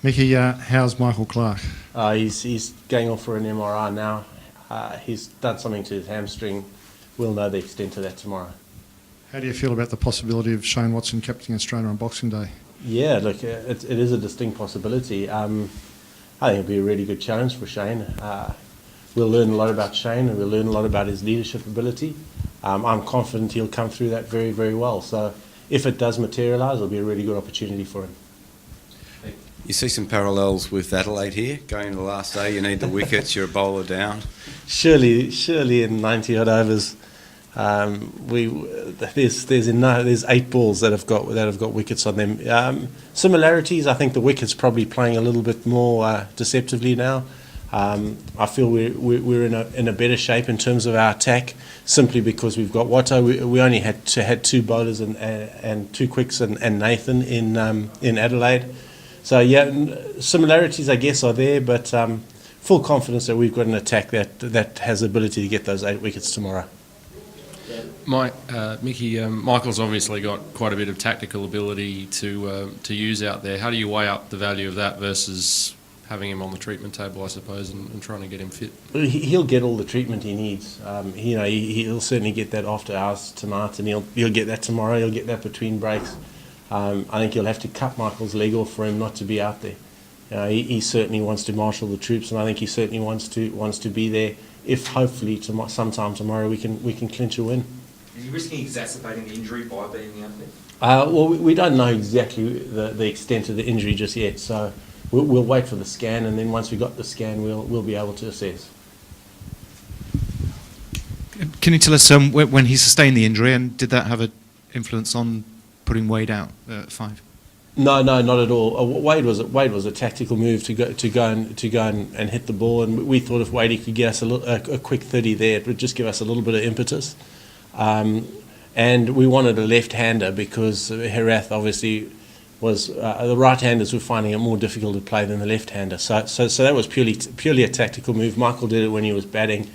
Mickey, how's Michael Clark? He's going off for an MRI now. He's done something to his hamstring. We'll know the extent of that tomorrow. How do you feel about the possibility of Shane Watson captaining Australia on Boxing Day? Yeah, look, it is a distinct possibility. I think it'll be a really good challenge for Shane. We'll learn a lot about Shane and we'll learn a lot about his leadership ability. I'm confident he'll come through that very, very well. So if it does materialise, it'll be a really good opportunity for him. You see some parallels with Adelaide here, going into the last day, you need the wickets, you're a bowler down. Surely in 90 odd overs, there's 8 balls that have got wickets on them. Similarities, I think the wicket's probably playing a little bit more deceptively now. I feel we're in a better shape in terms of our attack, simply because we've got Watto. We only had 2 bowlers and 2 quicks and Nathan in Adelaide. So yeah, similarities I guess are there, but full confidence that we've got an attack that has the ability to get those 8 wickets tomorrow. Mickey, Michael's obviously got quite a bit of tactical ability to use out there. How do you weigh up the value of that versus having him on the treatment table, I suppose, and trying to get him fit? He'll get all the treatment he needs. He'll certainly get that after hours tonight, and he'll get that tomorrow. He'll get that between breaks. I think you'll have to cut Michael's leg off for him not to be out there. He certainly wants to marshal the troops, and I think he certainly wants to be there. If hopefully sometime tomorrow we can clinch a win. Are you risking exacerbating the injury by being out there? Well, we don't know exactly the extent of the injury just yet, so we'll wait for the scan, and then once we got the scan, we'll be able to assess. Can you tell us when he sustained the injury, and did that have an influence on putting Wade out at 5? No, not at all. Wade was a tactical move to go and hit the ball, and we thought if Wade could get us a quick 30 there, it would just give us a little bit of impetus. And we wanted a left-hander because Herath obviously was the right-handers were finding it more difficult to play than the left-hander. So that was purely a tactical move. Michael did it when he was batting.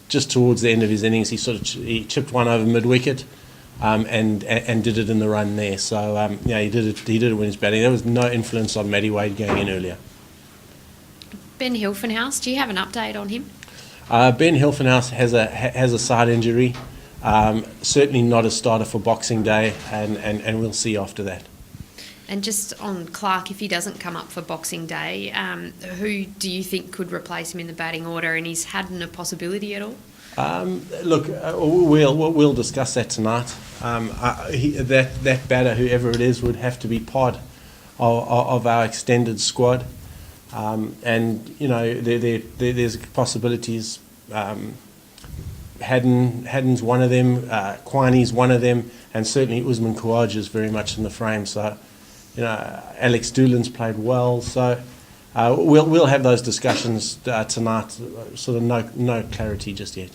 Just towards the end of his innings, he chipped one over mid-wicket. And did it in the run there. So he did it when he was batting. There was no influence on Matty Wade going in earlier. Ben Hilfenhaus, do you have an update on him? Ben Hilfenhaus has a side injury. Certainly not a starter for Boxing Day, and we'll see after that. And just on Clark, if he doesn't come up for Boxing Day, who do you think could replace him in the batting order? And is Haddon a possibility at all? Look, we'll discuss that tonight. That batter, whoever it is, would have to be part of our extended squad, and there's possibilities. Haddon's one of them, Quiney's one of them, and certainly Usman Khawaja is very much in the frame. So, Alex Doolan's played well. So. We'll have those discussions tonight. Sort of no clarity just yet.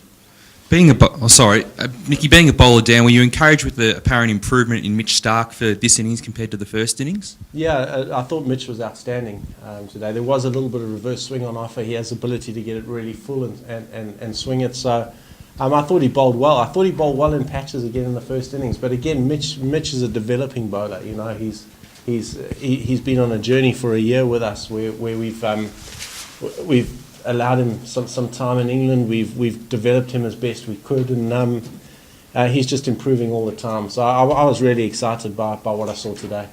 Mickey, being a bowler down, were you encouraged with the apparent improvement in Mitch Starc for this innings compared to the first innings? Yeah, I thought Mitch was outstanding today. There was a little bit of reverse swing on offer. He has the ability to get it really full and swing it. So I thought he bowled well. I thought he bowled well in patches again in the first innings. But again, Mitch is a developing bowler. He's been on a journey for a year with us where we've allowed him some time in England. We've developed him as best we could, and he's just improving all the time. So I was really excited by what I saw today.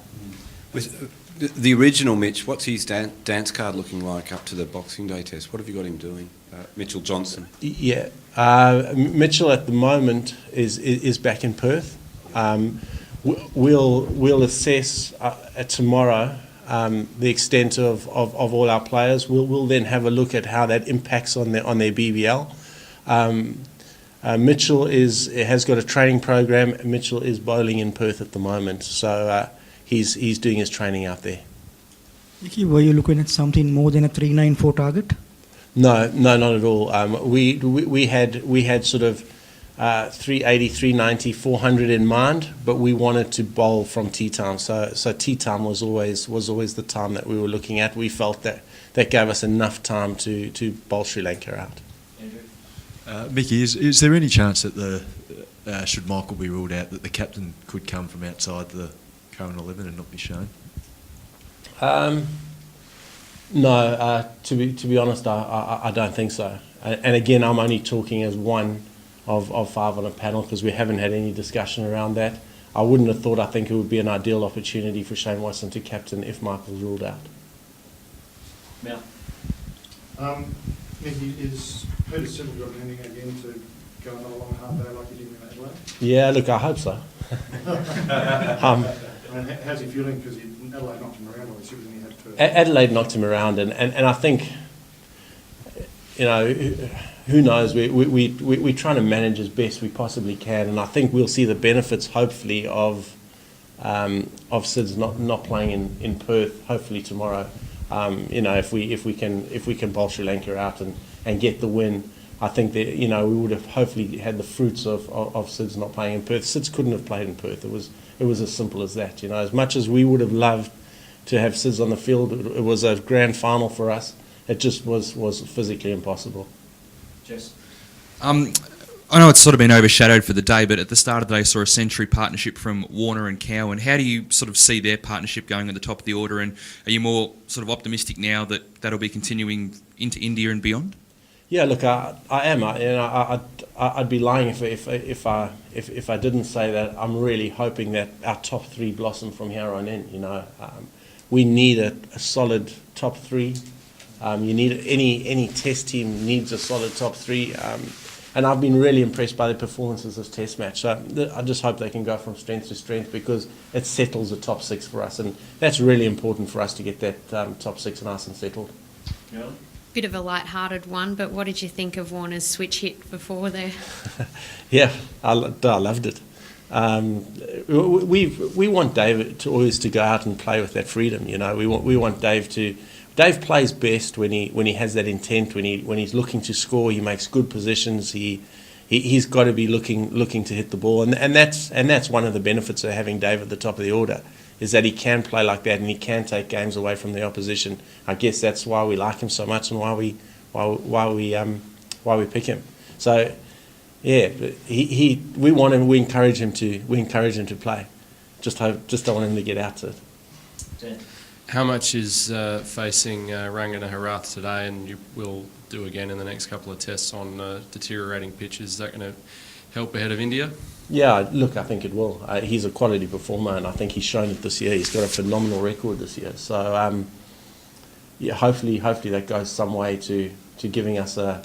With the original Mitch, what's his dance card looking like up to the Boxing Day test? What have you got him doing? Mitchell Johnson. Yeah, Mitchell at the moment is back in Perth. We'll assess tomorrow the extent of all our players. We'll then have a look at how that impacts on their BBL. Mitchell has got a training program. Mitchell is bowling in Perth at the moment, so he's doing his training out there. Mickey, were you looking at something more than a 394 target? No, not at all. We had sort of 380, 390, 400 in mind, but we wanted to bowl from tea time. So tea time was always the time that we were looking at. We felt that gave us enough time to bowl Sri Lanka out. Mickey, is there any chance that should Michael be ruled out, that the captain could come from outside the current 11 and not be shown? No, to be honest, I don't think so. And again, I'm only talking as one of five on a panel because we haven't had any discussion around that. I wouldn't have thought. I think it would be an ideal opportunity for Shane Watson to captain if Michael's ruled out. Nicky, is Peter Siddle got an ending again to go another long half day like he did in Adelaide? Yeah, look, I hope so. And how's he feeling? Because Adelaide knocked him around, obviously, when he had to. Adelaide knocked him around, and I think, you know, who knows? We're trying to manage as best we possibly can, and I think we'll see the benefits, hopefully, of Sid's not playing in Perth. Hopefully tomorrow, you know, if we can bowl Sri Lanka out and get the win, I think that, you know, we would have hopefully had the fruits of Sid's not playing in Perth. Sids couldn't have played in Perth. It was as simple as that. You know, as much as we would have loved to have Sids on the field, it was a grand final for us. It just was physically impossible. I know it's sort of been overshadowed for the day, but at the start of the day saw a century partnership from Warner and Cowan. How do you sort of see their partnership going at the top of the order, and are you more sort of optimistic now that that'll be continuing into India and beyond? Yeah, look, I am. I'd be lying if I didn't say that. I'm really hoping that our top three blossom from here on in. You know, we need a solid top three. You need any Test team needs a solid top three. And I've been really impressed by the performances this Test match. So I just hope they can go from strength to strength because it settles the top six for us, and that's really important for us to get that top six nice and settled. Yeah. Bit of a light-hearted one, but what did you think of Warner's switch hit before there? Yeah, I loved it. We want Dave to always to go out and play with that freedom. You know, we want Dave to. Dave plays best when he has that intent. When he's looking to score, he makes good positions. He's got to be looking to hit the ball, and that's one of the benefits of having Dave at the top of the order, is that he can play like that and he can take games away from the opposition. I guess that's why we like him so much and why we pick him. So, yeah, we encourage him to play. Just don't want him to get out to it. How much is facing Rangan and Herath today, and you will do again in the next couple of tests on deteriorating pitches? Is that going to help ahead of India? Yeah, look, I think it will. He's a quality performer, and I think he's shown it this year. He's got a phenomenal record this year. So, yeah, hopefully that goes some way to giving us a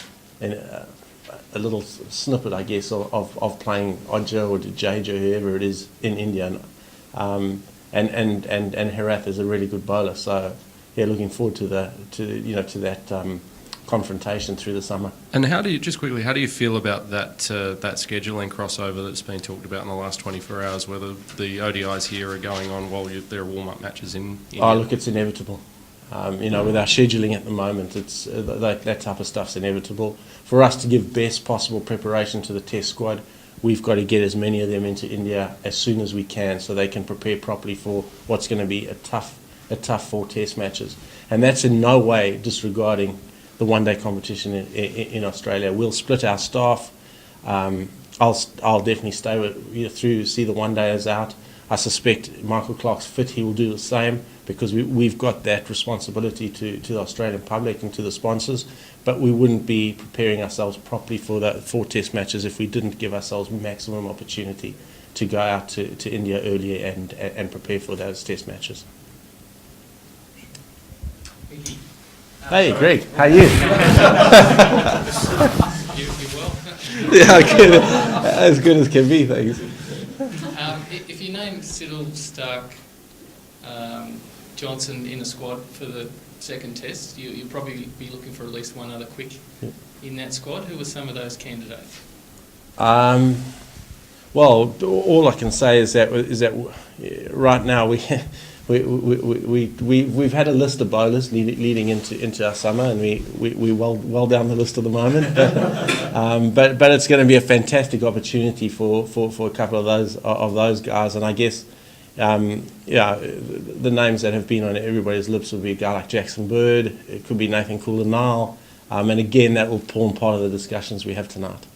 little snippet, I guess, of playing Odja or Jadeja, whoever it is in India. And Herath is a really good bowler, so yeah, looking forward to that confrontation through the summer. And how do you feel about that scheduling crossover that's been talked about in the last 24 hours, whether the ODIs here are going on while there are warm-up matches in India? Oh, look, it's inevitable. With our scheduling at the moment, it's that type of stuff's inevitable. For us to give best possible preparation to the Test squad, we've got to get as many of them into India as soon as we can so they can prepare properly for what's going to be a tough 4 Test matches. And that's in no way disregarding the one-day competition in Australia. We'll split our staff. I'll definitely stay through, see the one-dayers out. I suspect Michael Clarke's fit, he will do the same because we've got that responsibility to the Australian public and to the sponsors, but we wouldn't be preparing ourselves properly for the 4 Test matches if we didn't give ourselves maximum opportunity to go out to India earlier and prepare for those Test matches. Hey, Greg, how are you? You well? Yeah, good. As good as can be, thanks. If you name Siddle, Stark, Johnson in a squad for the second test, you'll probably be looking for at least one other quick in that squad. Who were some of those candidates? Well, all I can say is that right now we've had a list of bowlers leading into our summer, and we well down the list at the moment. But it's going to be a fantastic opportunity for a couple of those guys, and I guess the names that have been on everybody's lips would be a guy like Jackson Bird. It could be Nathan Coulter-Nile, and again that will form part of the discussions we have tonight.